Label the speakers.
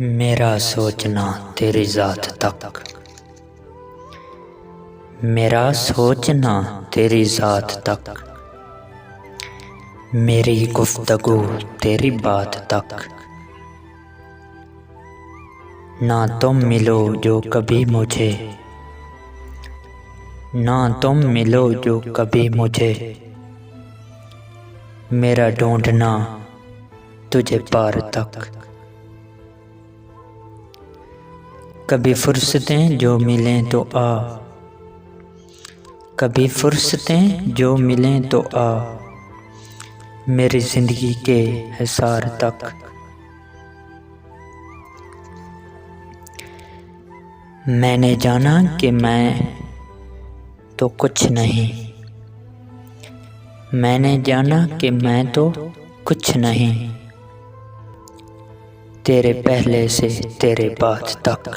Speaker 1: मेरा सोचना तेरी ज़ात तक, मेरा सोचना तेरी ज़ात तक, मेरी गुफ्तगू तेरी बात तक। ना तुम मिलो जो कभी मुझे, ना तुम मिलो जो कभी मुझे, मेरा ढूंढना तुझे पार तक। कभी फुर्सतें जो मिलें तो आ, कभी फुर्सतें जो मिलें तो आ, मेरी ज़िंदगी के हिसार तक। मैंने जाना कि मैं तो कुछ नहीं, मैंने जाना कि मैं तो कुछ नहीं, तेरे पहले से तेरे बाद तक।